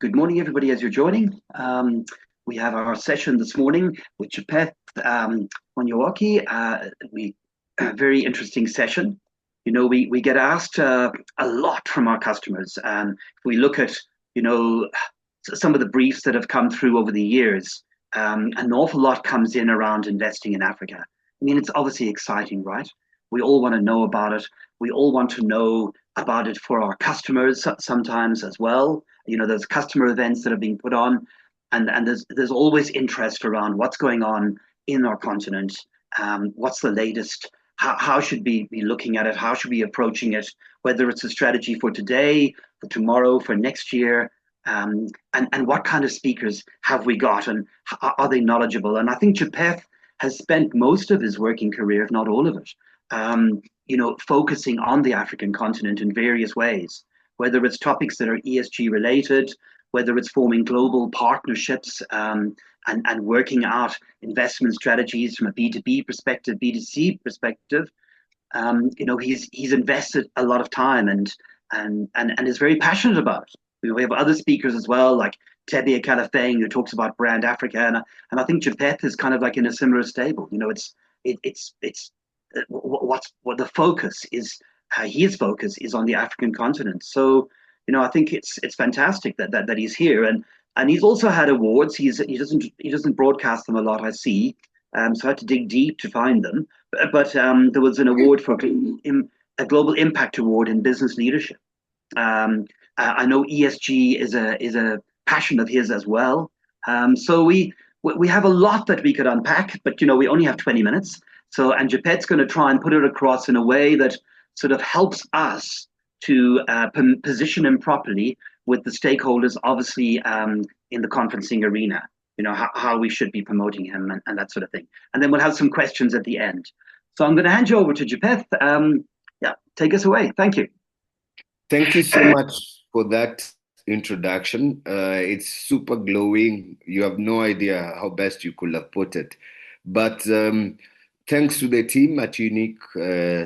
Good morning, everybody, as you're joining. We have our session this morning with Japeth Muny'woki. A very interesting session. We get asked a lot from our customers. If we look at, some of the briefs that have come through over the years, an awful lot comes in around investing in Africa. I mean, it's obviously exciting, right? We all want to know about it. We all want to know about it for our customers sometimes as well. There's customer events that are being put on, and there's always interest around what's going on in our continent. What's the latest? How should we be looking at it? How should we be approaching it? Whether it's a strategy for today, for tomorrow, for next year, and what kind of speakers have we got, and are they knowledgeable? And I think Japeth has spent most of his working career, if not all of it, focusing on the African continent in various ways, whether it's topics that are ESG related, whether it's forming global partnerships, and working out investment strategies from a B2B perspective, B2C perspective. He's invested a lot of time and is very passionate about it. We have other speakers as well, like Tebia Kalafeng, who talks about brand Africa, and I think Japeth is kind of like in a similar stable. It's what the focus is. His focus is on the African continent. So, I think it's fantastic that he's here, and he's also had awards. He doesn't broadcast them a lot, I see. So I had to dig deep to find them. But there was an award for a Global Impact Award in business leadership. I know ESG is a passion of his as well. So we have a lot that we could unpack, but we only have 20 minutes. And Japeth's going to try and put it across in a way that sort of helps us to position him properly with the stakeholders, obviously, in the conferencing arena. How we should be promoting him and that sort of thing. And then we'll have some questions at the end. So I'm going to hand you over to Japeth. Take us away. Thank you. Thank you so much for that introduction. It's super glowing. You have no idea how best you could have put it. But thanks to the team at Unique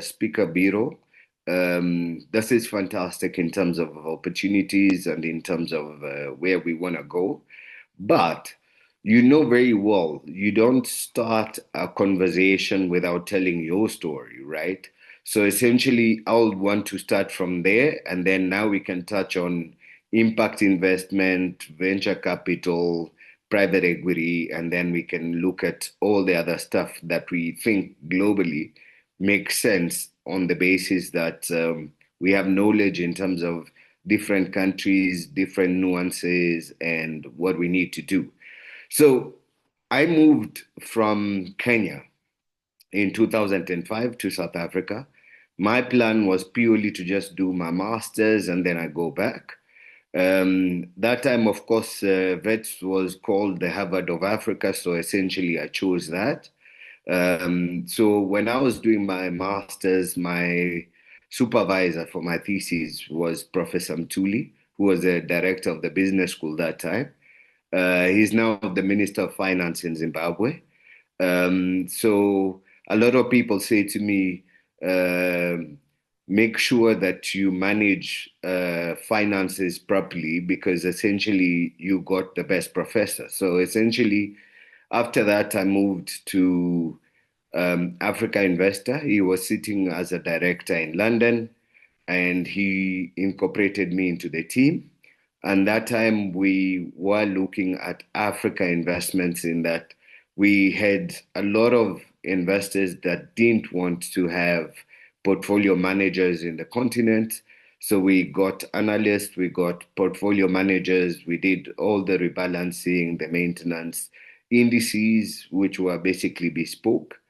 Speaker Bureau. This is fantastic in terms of opportunities and in terms of where we want to go. But you know very well, you don't start a conversation without telling your story, right? So essentially, I would want to start from there, and then now we can touch on impact investment, venture capital, private equity, and then we can look at all the other stuff that we think globally makes sense on the basis that we have knowledge in terms of different countries, different nuances, and what we need to do. So I moved from Kenya in 2005 to South Africa. My plan was purely to just do my master's and then I go back. That time, of course, VETS was called the Harvard of Africa, so essentially I chose that. So when I was doing my master's, my supervisor for my thesis was Professor Mtuli, who was the director of the business school that time. He's now the Minister of Finance in Zimbabwe. So a lot of people say to me, make sure that you manage finances properly because essentially you got the best professor. So essentially, after that, I moved to Africa Investor. He was sitting as a director in London and he incorporated me into the team. And that time we were looking at Africa investments in that we had a lot of investors that didn't want to have portfolio managers in the continent. So we got analysts, we got portfolio managers, we did all the rebalancing, the maintenance, indices, which were basically bespoke.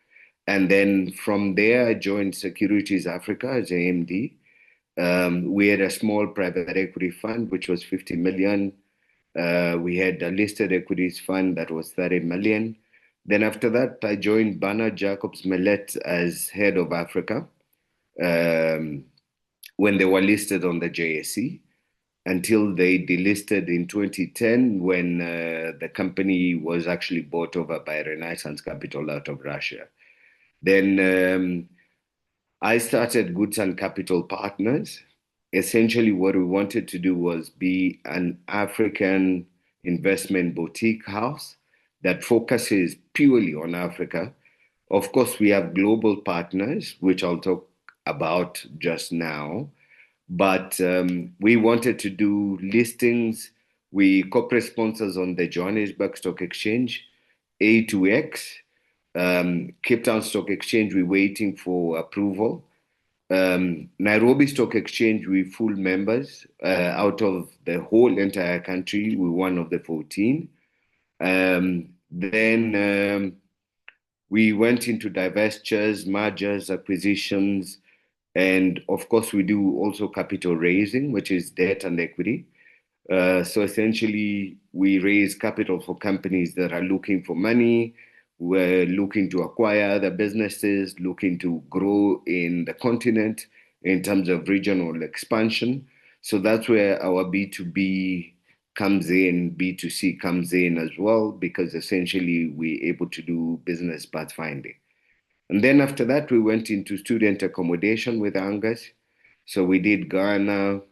And then from there, I joined Securities Africa as AMD. We had a small private equity fund, which was 50 million. We had a listed equities fund that was 30 million. Then after that, I joined Bernard Jacobs Millet as head of Africa when they were listed on the JSE until they delisted in 2010 when the company was actually bought over by Renaissance Capital out of Russia. Then I started Goodson Capital Partners essentially what we wanted to do was be an African investment boutique house that focuses purely on Africa. Of course, we have global partners, which I'll talk about just now, but we wanted to do listings. We corporate sponsors on the Johannesburg Stock Exchange, A2X, Cape Town Stock Exchange, we're waiting for approval. Nairobi Stock Exchange, we full members. Out of the whole entire country, we're one of the 14. Then we went into divestitures, mergers, acquisitions, and of course, we do also capital raising, which is debt and equity. So essentially, we raise capital for companies that are looking for money. We're looking to acquire other businesses, looking to grow in the continent in terms of regional expansion. So that's where our B2B comes in, B2C comes in as well, because essentially we're able to do business pathfinding. And then after that, we went into student accommodation with Angus. So we did Ghana,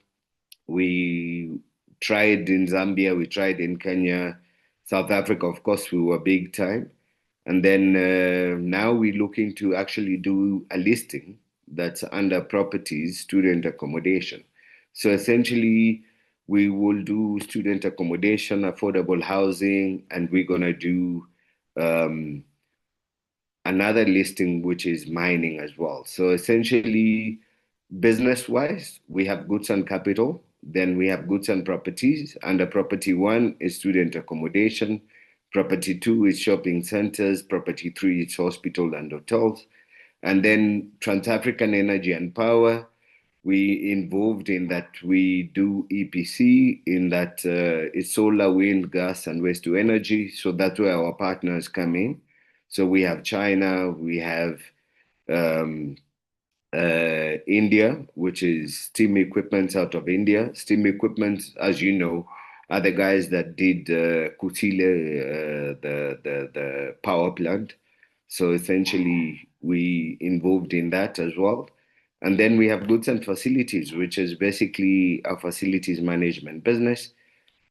we tried in Zambia, we tried in Kenya, South Africa, of course, we were big time. And then now we're looking to actually do a listing that's under properties, student accommodation. So essentially, we will do student accommodation, affordable housing, and we're going to do um, another listing, which is mining as well. So essentially, business wise, we have goods and capital, then we have goods and properties. Under property one is student accommodation, property two is shopping centers, property three is hospital and hotels. And then Trans African Energy and Power, we involved in that we do EPC, in that it's solar, wind, gas, and waste to energy. So that's where our partners come in. So we have China, we have um, India, which is Steam Equipment out of India. Steam Equipment, as you know, are the guys that did Kutile, the power plant. So essentially, we involved in that as well. And then we have goods and facilities, which is basically a facilities management business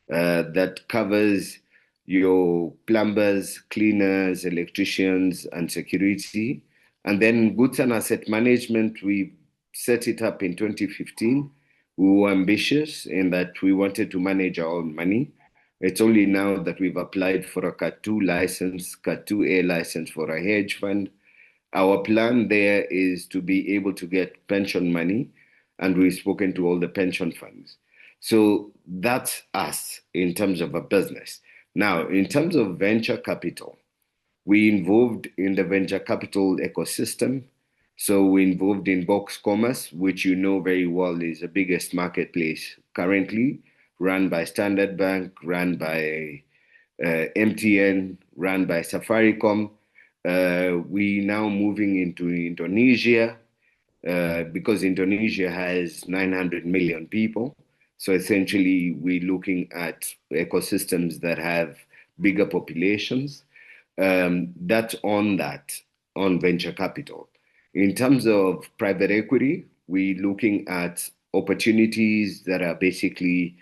that covers your plumbers, cleaners, electricians, and security. And then goods and asset management, we set it up in 2015. We were ambitious in that we wanted to manage our own money. It's only now that we've applied for a Cat 2 license, Cat 2A license for a hedge fund. Our plan there is to be able to get pension money, and we've spoken to all the pension funds. So that's us in terms of a business. Now, in terms of venture capital, we involved in the venture capital ecosystem. So we involved in Box Commerce, which you know very well is the biggest marketplace currently, run by Standard Bank, run by MTN, run by Safaricom. We now moving into Indonesia because Indonesia has 900 million people. So essentially, we're looking at ecosystems that have bigger populations. That's on venture capital. In terms of private equity, we're looking at opportunities that are basically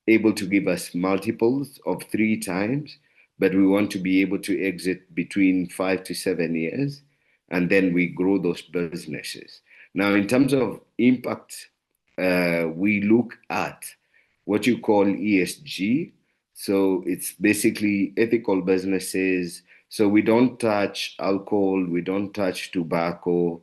able to give us multiples of 3 times, but we want to be able to exit between 5 to 7 years, and then we grow those businesses. Now, in terms of impact, we look at what you call ESG. So it's basically ethical businesses. So we don't touch alcohol, we don't touch tobacco.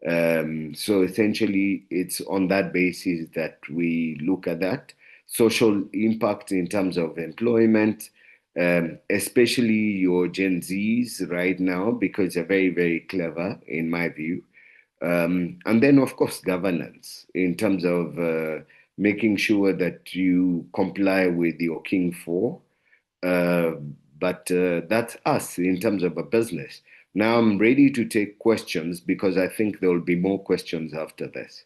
So essentially, it's on that basis that we look at that. Social impact in terms of employment, especially your Gen Zs right now, because they're very, very clever, in my view. And then, of course, governance in terms of making sure that you comply with your King 4. Uh, but that's us in terms of a business. Now I'm ready to take questions because I think there will be more questions after this.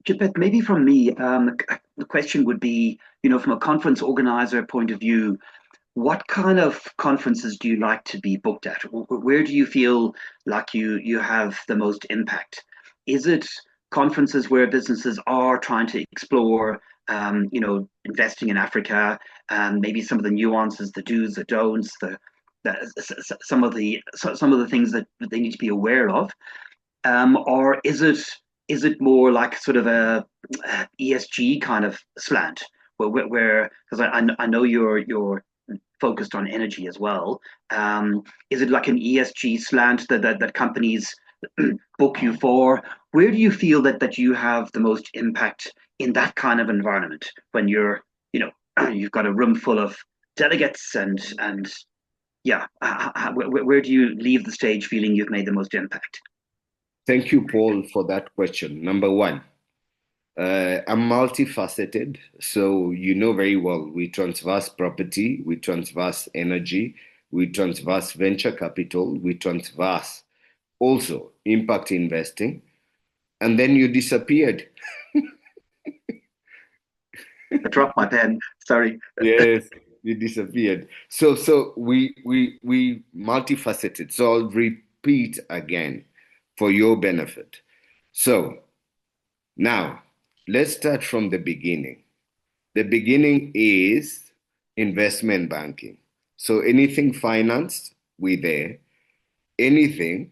Japeth, maybe from me, the question would be, from a conference organizer point of view, what kind of conferences do you like to be booked at? Where do you feel like you have the most impact? Is it conferences where businesses are trying to explore, investing in Africa, maybe some of the nuances, the do's, the don'ts, some of the things that they need to be aware of, or is it more like sort of a ESG kind of slant, where because I know you're focused on energy as well. Is it like an ESG slant that companies book you for? Where do you feel that you have the most impact in that kind of environment when you've got a room full of delegates and yeah, where do you leave the stage feeling you've made the most impact? Thank you, Paul, for that question. Number one, I'm multifaceted, so you know very well we transverse property, we transverse energy, we transverse venture capital, we transverse also impact investing, and then you disappeared. I dropped my pen. Sorry. Yes, you disappeared. So we multifaceted. So I'll repeat again for your benefit. So now let's start from the beginning. The beginning is investment banking. So anything finance, we there. Anything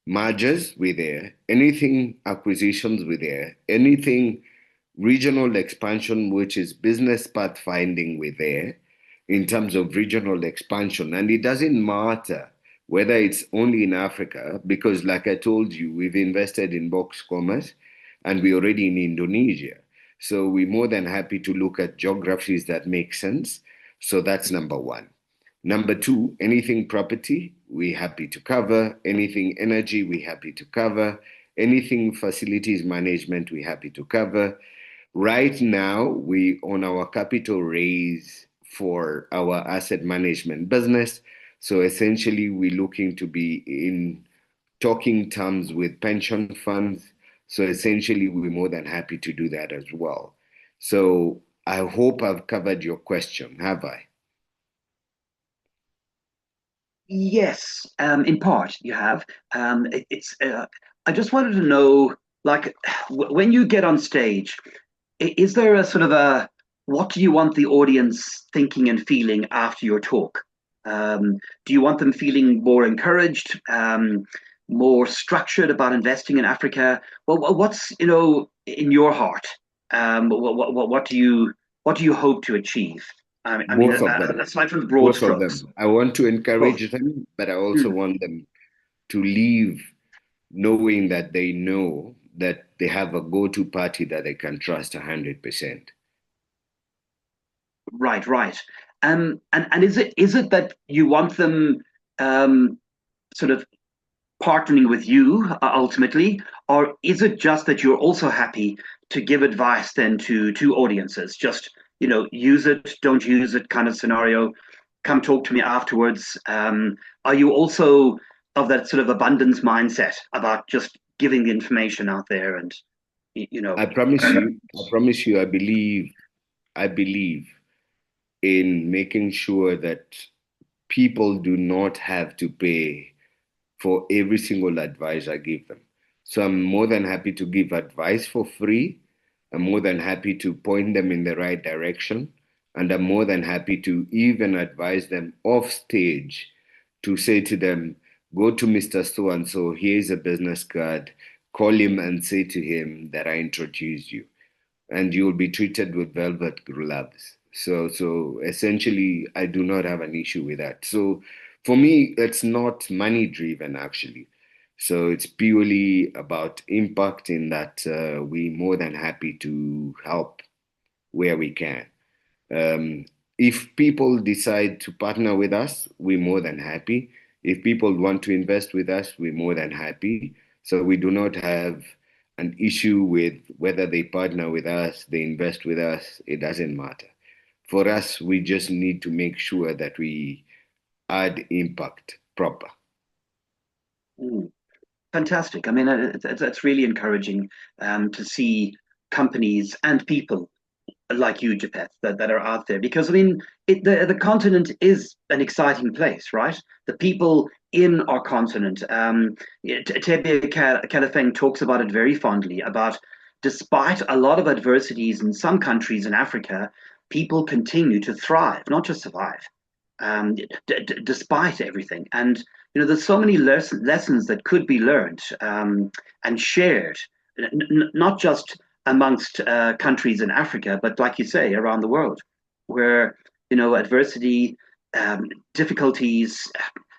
mergers, we there. Anything acquisitions, we there. Anything regional expansion, which is business pathfinding, we're there in terms of regional expansion. And it doesn't matter whether it's only in Africa, because like I told you, we've invested in Box Commerce and we're already in Indonesia. So we're more than happy to look at geographies that make sense. So that's number one. Number two, anything property, we're happy to cover. Anything energy, we're happy to cover. Anything facilities management, we're happy to cover. Right now, we on our capital raise for our asset management business. So essentially, we're looking to be in talking terms with pension funds. So essentially, we're more than happy to do that as well. So I hope I've covered your question, have I? Yes, in part you have. It's. I just wanted to know, like, when you get on stage, is there a sort of a what do you want the audience thinking and feeling after your talk? Do you want them feeling more encouraged, more structured about investing in Africa? Well, what's in your heart? What do you hope to achieve? I mean, Both of them. aside from the broad Both of strokes, them. I want to both. encourage them, but I also Hmm. want them to leave knowing that they know that they have a go-to party that they can trust 100%. Right, right. And is it that you want them um, sort of partnering with you ultimately, or is it just that you're also happy to give advice then to audiences? Just use it, don't use it kind of scenario. Come talk to me afterwards. Are you also of that sort of abundance mindset about just giving the information out there and you know? I believe in making sure that people do not have to pay for every single advice I give them. So I'm more than happy to give advice for free. I'm more than happy to point them in the right direction. And I'm more than happy to even advise them off stage to say to them, go to Mr. So and so, here's a business card. Call him and say to him that I introduced you and you'll be treated with velvet gloves. So essentially, I do not have an issue with that. So for me, it's not money driven actually. So it's purely about impact in that we're more than happy to help where we can. Um, if people decide to partner with us, we're more than happy. If people want to invest with us, we're more than happy. So we do not have an issue with whether they partner with us, they invest with us, it doesn't matter. For us, we just need to make sure that we add impact proper. Mm. Fantastic. I mean, that's really encouraging to see companies and people like you, Japeth, that are out there. Because I mean, the continent is an exciting place, right? The people in our continent, Tebe Kalafeng talks about it very fondly. About despite a lot of adversities in some countries in Africa, people continue to thrive, not just survive. Despite everything, and there's so many lessons that could be learned and shared, not just amongst countries in Africa, but like you say, around the world, where adversity, difficulties,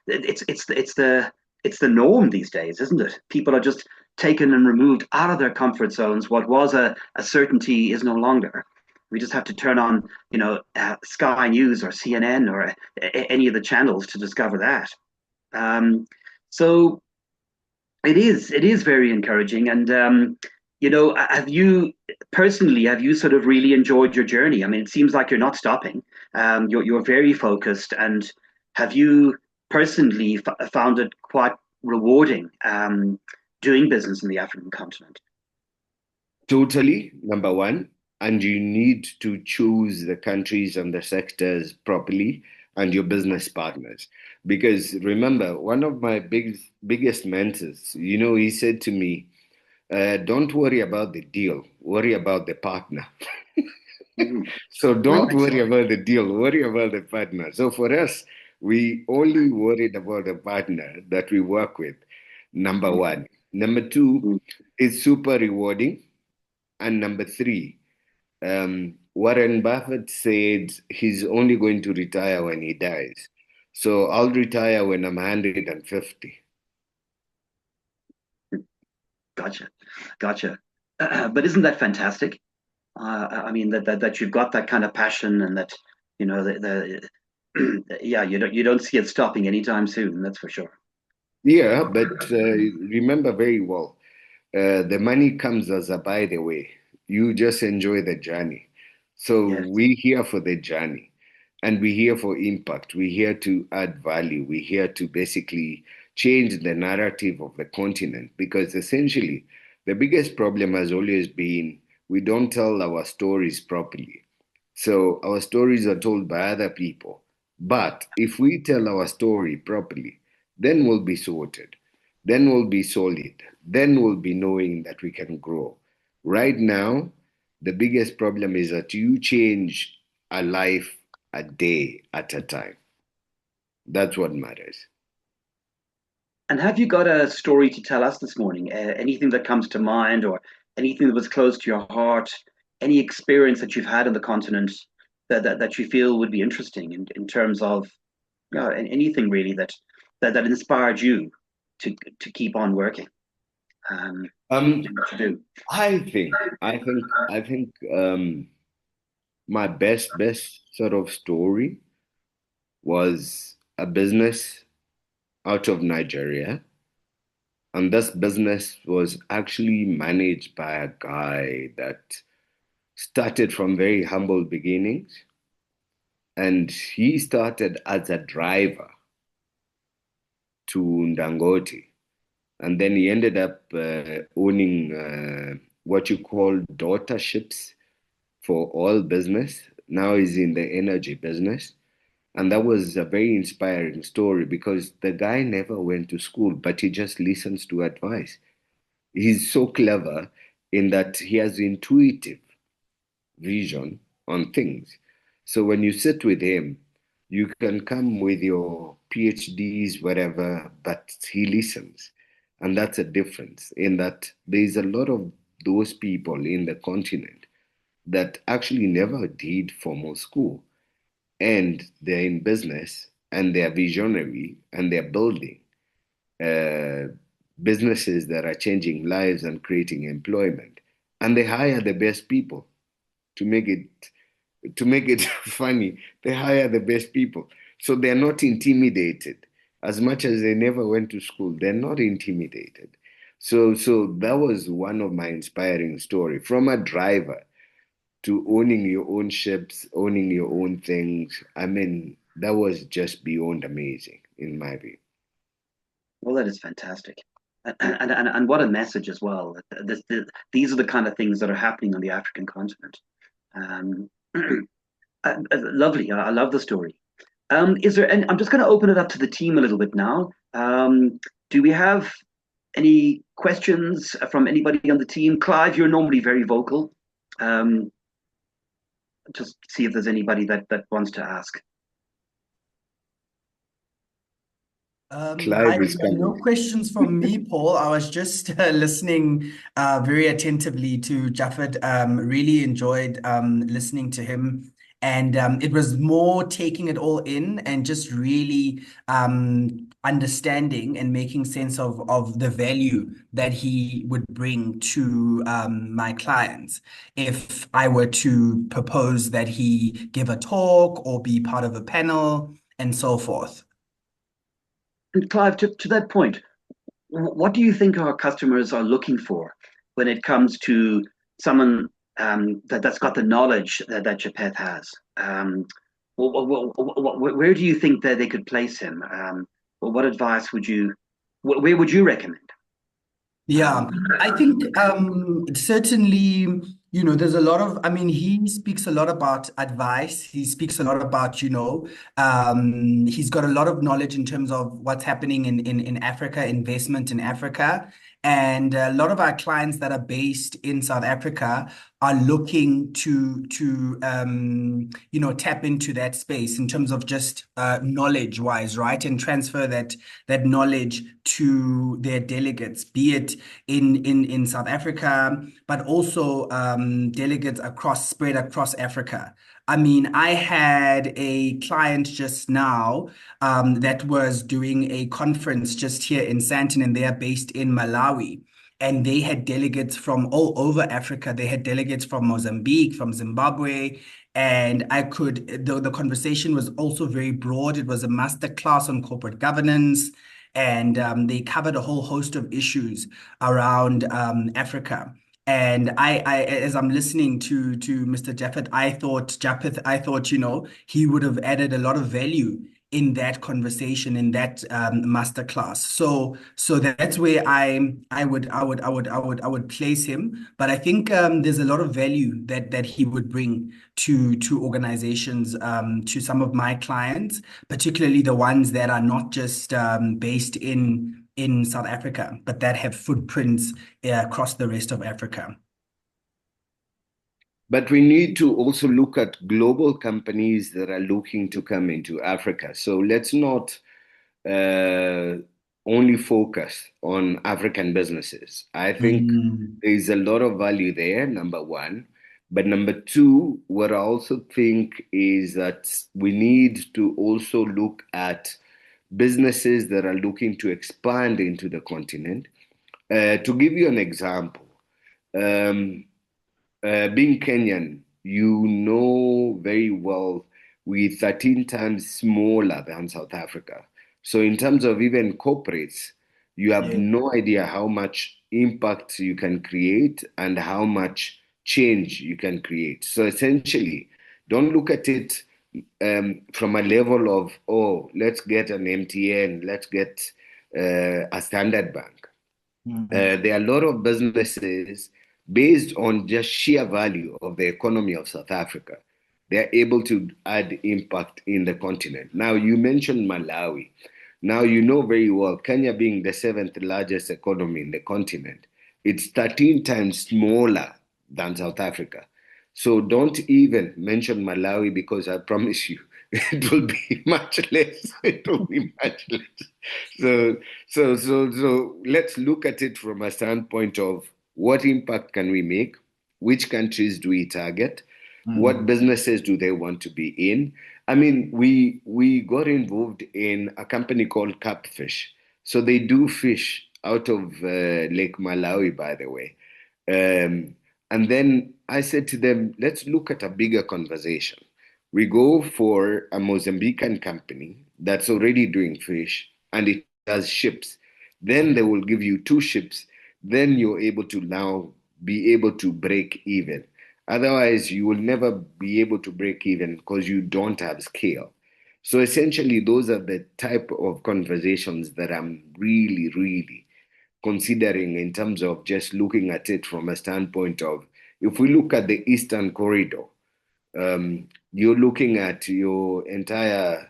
it's the norm these days, isn't it? People are just taken and removed out of their comfort zones. What was a certainty is no longer. We just have to turn on, Sky News or CNN or any of the channels to discover that. Um, so it is very encouraging. And have you personally, have you sort of really enjoyed your journey? I mean, it seems like you're not stopping. You're very focused. And have you personally found it quite rewarding doing business in the African continent? Totally, number one. And you need to choose the countries and the sectors properly and your business partners. Because remember, one of my biggest mentors, he said to me, don't worry about the deal, worry about the partner. Mhm. So don't Right. worry about the deal, worry about the partner. So for us, we only worried about the partner that we work with, number one. Number two, Mhm. it's super rewarding. And number three, Warren Buffett said he's only going to retire when he dies. So I'll retire when I'm 150. Gotcha, gotcha. But isn't that fantastic? I mean that you've got that kind of passion, and that yeah, you don't see it stopping anytime soon. That's for sure. Yeah, but remember very well, the money comes as a by the way. You just enjoy the journey. So Yes. we're here for the journey and we're here for impact. We're here to add value. We're here to basically change the narrative of the continent because essentially the biggest problem has always been we don't tell our stories properly. So our stories are told by other people. But if we tell our story properly, then we'll be sorted. Then we'll be solid. Then we'll be knowing that we can grow. Right now, the biggest problem is that you change a life a day at a time. That's what matters. And have you got a story to tell us this morning? Anything that comes to mind, or anything that was close to your heart? Any experience that you've had on the continent that you feel would be interesting in terms of anything really that inspired you to keep on working, Um, to do. I think my best sort of story was a business out of Nigeria. And this business was actually managed by a guy that started from very humble beginnings. And he started as a driver to Ndangote. And then he ended up owning what you call daughter ships for oil business. Now he's in the energy business. And that was a very inspiring story because the guy never went to school, but he just listens to advice. He's so clever in that he has intuitive vision on things. So when you sit with him, you can come with your PhDs, whatever, but he listens. And that's a difference in that there's a lot of those people in the continent that actually never did formal school and they're in business and they're visionary and they're building uh, businesses that are changing lives and creating employment. And they hire the best people to make it funny. They hire the best people. So they're not intimidated. As much as they never went to school, they're not intimidated. So that was one of my inspiring story. From a driver to owning your own ships, owning your own things. I mean, that was just beyond amazing in my view. Well, that is fantastic. And what a message as well. These are the kind of things that are happening on the African continent. Um, Lovely. I love the story. Is there? And I'm just going to open it up to the team a little bit now. Do we have any questions from anybody on the team? Clive, you're normally very vocal. Um, just see if there's anybody that wants to ask. Clive Hi, is no coming. questions from me, Paul. I was just listening very attentively to Japhet. Really enjoyed listening to him. And it was more taking it all in and just really understanding and making sense of the value that he would bring to my clients if I were to propose that he give a talk or be part of a panel and so forth. And Clive, to that point, what do you think our customers are looking for when it comes to someone that's got the knowledge that Japeth has? Where do you think that they could place him? What advice would you, where would you recommend? Yeah, Um, I think certainly, there's a lot of, I mean, he speaks a lot about advice. He speaks a lot about, he's got a lot of knowledge in terms of what's happening in Africa, investment in Africa. And a lot of our clients that are based in South Africa are looking to tap into that space in terms of just knowledge wise, right? And transfer that knowledge to their delegates, be it in South Africa, but also delegates spread across Africa. I mean, I had a client just now that was doing a conference just here in Sandton, and they are based in Malawi. And they had delegates from all over Africa. They had delegates from Mozambique, from Zimbabwe. And the conversation was also very broad. It was a master class on corporate governance, and they covered a whole host of issues around Africa. And as I'm listening to Mr. I thought, he would have added a lot of value in that conversation, in that masterclass. So that's where I would place him. But I think there's a lot of value that he would bring to organizations, to some of my clients, particularly the ones that are not just based in South Africa, but that have footprints across the rest of Africa. But we need to also look at global companies that are looking to come into Africa. So let's not uh, only focus on African businesses. I think Mm, there's a lot of value there, number one. But number two, what I also think is that we need to also look at businesses that are looking to expand into the continent. To give you an example, um, being Kenyan, you know very well we're 13 times smaller than South Africa. So, in terms of even corporates, you have yeah. no idea how much impact you can create and how much change you can create. So, essentially, don't look at it from a level of, oh, let's get an MTN, let's get a Standard Bank. Mm, There are a lot of businesses based on just sheer value of the economy of South Africa. They're able to add impact in the continent. Now, you mentioned Malawi. Now, you know very well, Kenya being the seventh largest economy in the continent, it's 13 times smaller than South Africa. So don't even mention Malawi because I promise you, it will be much less. It will be much less. So so let's look at it from a standpoint of what impact can we make? Which countries do we target? What mm, businesses do they want to be in? I mean, we got involved in a company called Capfish. So they do fish out of Lake Malawi, by the way. Um, and then I said to them, let's look at a bigger conversation. We go for a Mozambican company that's already doing fish and it does ships. Then they will give you two ships. Then you're able to now be able to break even. Otherwise, you will never be able to break even because you don't have scale. So essentially, those are the type of conversations that I'm really considering in terms of just looking at it from a standpoint of if we look at the Eastern Corridor, You're looking at your entire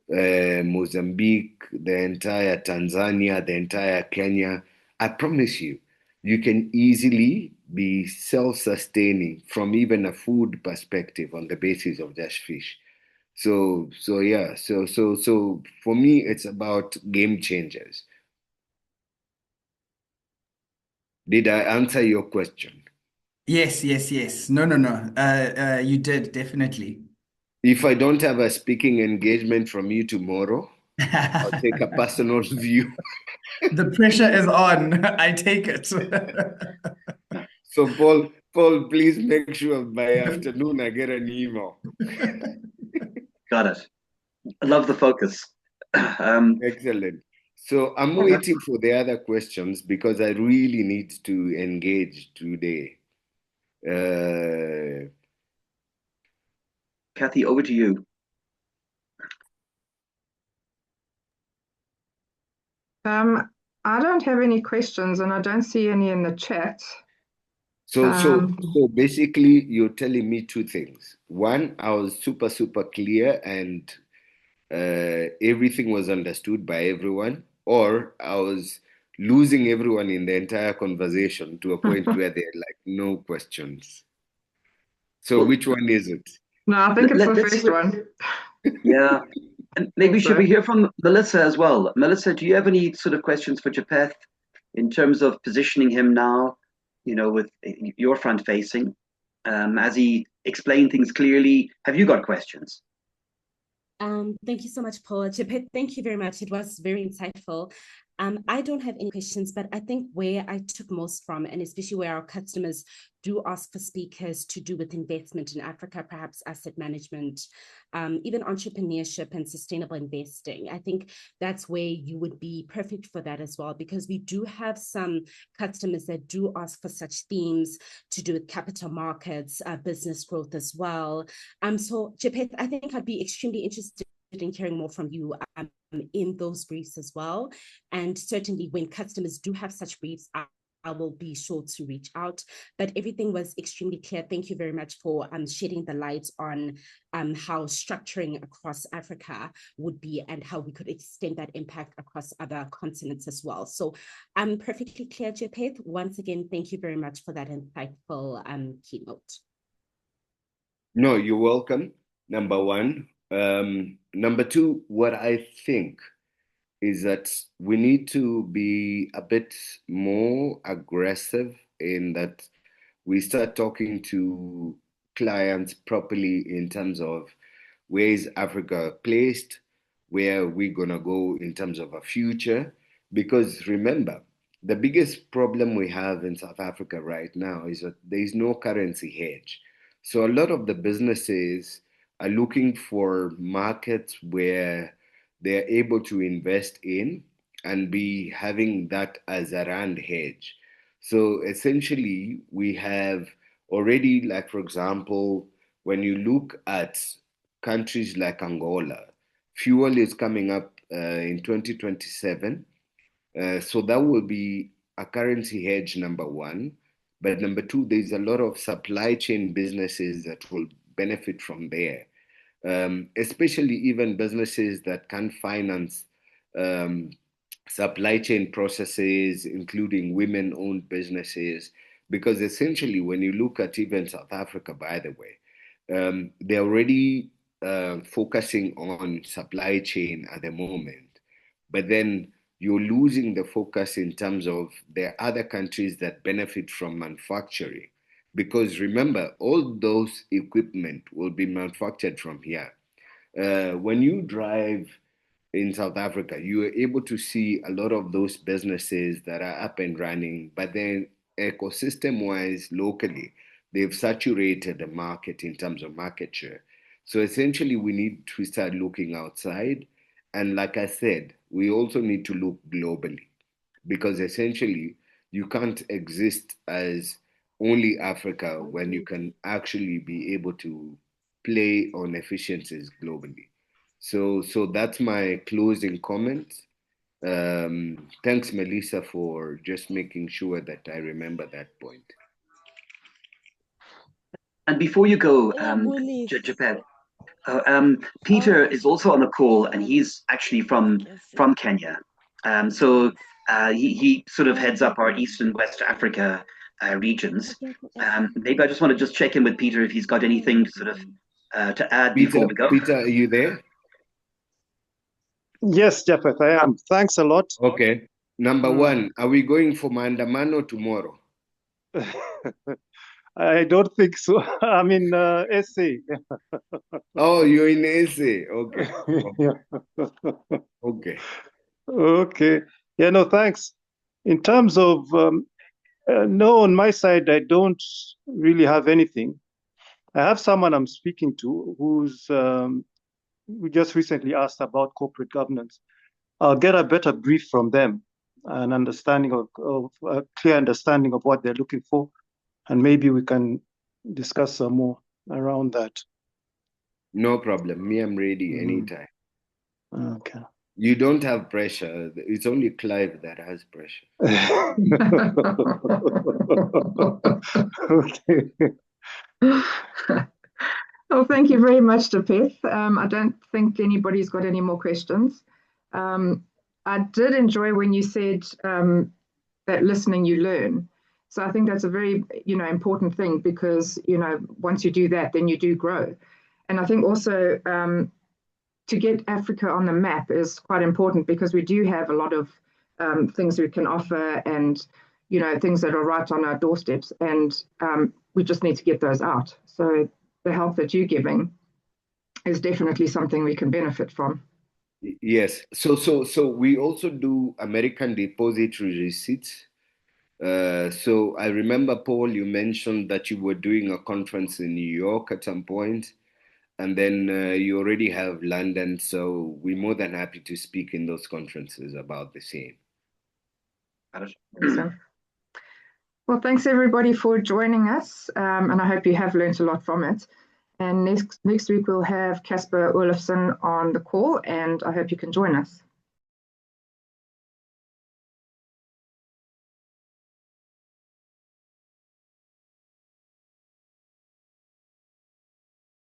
Mozambique, the entire Tanzania, the entire Kenya. I promise you, you can easily be self-sustaining from even a food perspective on the basis of just fish. So yeah, so for me, it's about game changers. Did I answer your question? Yes, yes, yes. No, no, no. You did definitely. If I don't have a speaking engagement from you tomorrow, I'll take a personal view. The pressure is on. I take it. So Paul, please make sure by afternoon I get an email. Got it. I love the focus. Um, Excellent. So I'm waiting for the other questions because I really need to engage today. Uh, Kathy, over to you. I don't have any questions and I don't see any in the chat. so basically, you're telling me two things. One, I was super clear and everything was understood by everyone, or I was losing everyone in the entire conversation to a point where they're like, no questions. So Well, which one is it? No, I think it's the let's first one. yeah, and maybe should we So. hear from Melissa as well? Melissa, do you have any sort of questions for Japeth in terms of positioning him now, with your front facing, as he explained things clearly? Have you got questions? Thank you so much, Paul. Japeth, thank you very much. It was very insightful. I don't have any questions, but I think where I took most from, and especially where our customers do ask for speakers to do with investment in Africa, perhaps asset management, even entrepreneurship and sustainable investing. I think that's where you would be perfect for that as well, because we do have some customers that do ask for such themes to do with capital markets, business growth as well. So Japeth, I think I'd be extremely interested in hearing more from you in those briefs as well. And certainly when customers do have such briefs, I will be sure to reach out. But everything was extremely clear. Thank you very much for shedding the light on how structuring across Africa would be and how we could extend that impact across other continents as well. So I'm perfectly clear, Japeth. Once again, thank you very much for that insightful keynote. No, you're welcome. Number one. Number two, what I think is that we need to be a bit more aggressive in that we start talking to clients properly in terms of where is Africa placed, where we're gonna go in terms of a future. Because remember, the biggest problem we have in South Africa right now is that there is no currency hedge. So a lot of the businesses are looking for markets where they're able to invest in and be having that as a rand hedge. So essentially, we have already, like for example, when you look at countries like Angola, fuel is coming up in 2027. So that will be a currency hedge, number one. But number two, there's a lot of supply chain businesses that will benefit from there, especially even businesses that can finance um, supply chain processes, including women owned businesses. Because essentially, when you look at even South Africa, by the way, they're already focusing on supply chain at the moment. But then you're losing the focus in terms of there are other countries that benefit from manufacturing. Because remember, all those equipment will be manufactured from here. When you drive in South Africa, you are able to see a lot of those businesses that are up and running, but then ecosystem wise, locally, they've saturated the market in terms of market share. So essentially, we need to start looking outside. And like I said, we also need to look globally because essentially, you can't exist as only Africa when you can actually be able to play on efficiencies globally. So that's my closing comment. Thanks, Melissa, for just making sure that I remember that point. And before you go, Ngiyabulisa. Japeth, Peter is also on the call, and Sorry. he's actually from Ngiyasizwa. Kenya. So he sort of heads up our East and West Africa regions. Maybe I just want to just check in with Peter if he's got anything to sort of to add before we go. Peter, are you there? Yes, Japeth, I am. Thanks a lot. Okay. Number one, are we going for Maandamano tomorrow? I don't think so. I'm in SA. Oh, you're in SA. Okay. Yeah. Okay. Okay. Yeah, no, thanks. In terms of, no, on my side, I don't really have anything. I have someone I'm speaking to who just recently asked about corporate governance. I'll get a better brief from them, an understanding of a clear understanding of what they're looking for, and maybe we can discuss some more around that. No problem. Me, I'm ready anytime. Okay. You don't have pressure. It's only Clive that has pressure. Okay. Well, thank you very much, Japeth. I don't think anybody's got any more questions. I did enjoy when you said that listening you learn. So I think that's a very, important thing because, once you do that, then you do grow. And I think also to get Africa on the map is quite important because we do have a lot of things we can offer and, things that are right on our doorsteps. And we just need to get those out. So the help that you're giving is definitely something we can benefit from. Yes. So we also do American depository receipts. So I remember, Paul, you mentioned that you were doing a conference in New York at some point, and then you already have London. So we're more than happy to speak in those conferences about the same. Awesome. Well, thanks everybody for joining us, and I hope you have learned a lot from it. And next week we'll have Casper Olofsson on the call, and I hope you can join us.